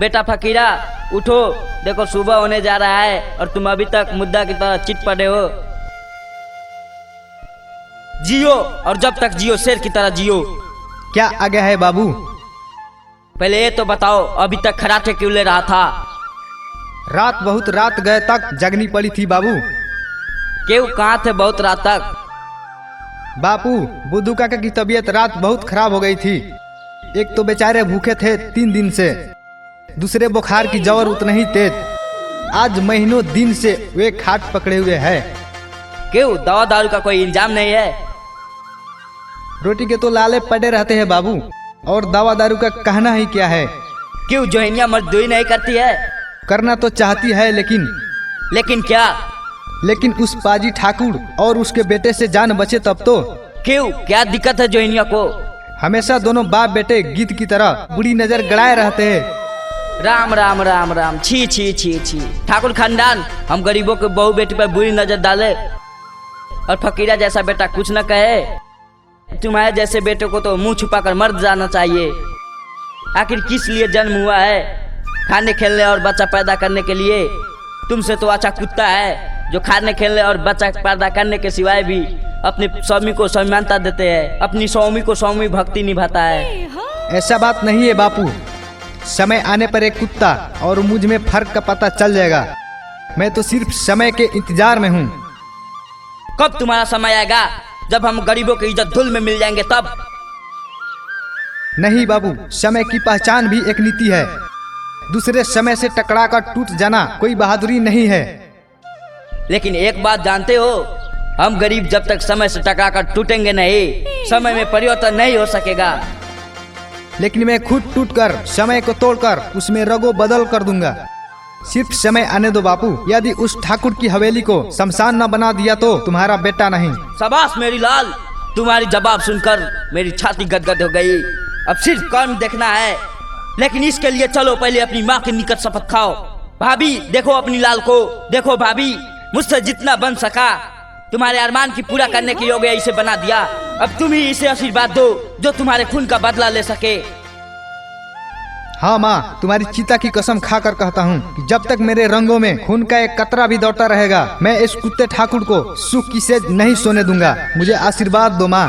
बेटा फकीरा उठो, देखो सुबह होने जा रहा है और तुम अभी तक मुद्दा की तरह चित पड़े हो। जियो और जब तक जियो शेर की तरह जियो। क्या आज्ञा है बाबू? पहले ये तो बताओ अभी तक खराटे क्यों ले रहा था? बहुत रात गए तक जगनी पड़ी थी बाबू। क्यों, कहाँ थे बहुत रात तक? बापू बुद्धू काका की तबीयत रात बहुत खराब हो गई थी। एक तो बेचारे भूखे थे 3 दिन से, दूसरे बुखार की जवर उतना ही तेज। आज महीनों दिन से वे खाट पकड़े हुए हैं। क्यों, दवा दारू का कोई इंतजाम नहीं है? रोटी के तो लाले पड़े रहते हैं बाबू, और दवा दारू का कहना ही क्या है। क्यों, जोहनिया मजदूरी नहीं करती है? करना तो चाहती है लेकिन क्या? लेकिन उस पाजी ठाकुर और उसके बेटे से जान बचे तब तो। क्यों, क्या दिक्कत है जोहनिया को? हमेशा दोनों बाप बेटे गीत की तरह बुरी नजर गड़ाए रहते हैं। राम राम राम राम, छी छी छी छी। ठाकुर खानदान हम गरीबों के बहू बेटी पर बुरी नजर डाले और फकीरा जैसा बेटा कुछ न कहे। तुम्हारे जैसे बेटे को तो मुंह छुपाकर मर जाना चाहिए। आखिर किस लिए जन्म हुआ है? खाने खेलने और बच्चा पैदा करने के लिए? तुमसे तो अच्छा कुत्ता है जो खाने खेलने और बच्चा पैदा करने के सिवाय भी अपने स्वामी को सम्मानता देते हैं, अपनी स्वामी को स्वामी भक्ति निभाता है। ऐसा बात नहीं है बापू। समय आने पर एक कुत्ता और मुझ में फर्क का पता चल जाएगा। मैं तो सिर्फ समय के इंतजार में हूँ। कब तुम्हारा समय आएगा? जब हम गरीबों की इज्जत धूल में मिल जाएंगे तब। नहीं बाबू, समय की पहचान भी एक नीति है। दूसरे समय से टकरा कर टूट जाना कोई बहादुरी नहीं है। लेकिन एक बात जानते हो, हम गरीब जब तक समय से टकरा कर टूटेंगे नहीं, समय में परिवर्तन नहीं हो सकेगा। लेकिन मैं खुद टूटकर समय को तोड़कर उसमें रगो बदल कर दूंगा। सिर्फ समय आने दो बापू। यदि उस ठाकुर की हवेली को शमशान न बना दिया तो तुम्हारा बेटा नहीं। शाबाश मेरी लाल, तुम्हारी जवाब सुनकर मेरी छाती गदगद हो गई। अब सिर्फ कर्म देखना है, लेकिन इसके लिए चलो पहले अपनी माँ के निकट शपथ खाओ। भाभी देखो अपनी लाल को, देखो भाभी, मुझसे जितना बन सका तुम्हारे अरमान की पूरा करने के योग्य इसे बना दिया। अब तुम ही इसे आशीर्वाद दो जो तुम्हारे खून का बदला ले सके। हाँ माँ, तुम्हारी चिता की कसम खाकर कहता हूँ कि जब तक मेरे रंगों में खून का एक कतरा भी दौड़ता रहेगा, मैं इस कुत्ते ठाकुर को सुख की सेज नहीं सोने दूंगा। मुझे आशीर्वाद दो माँ।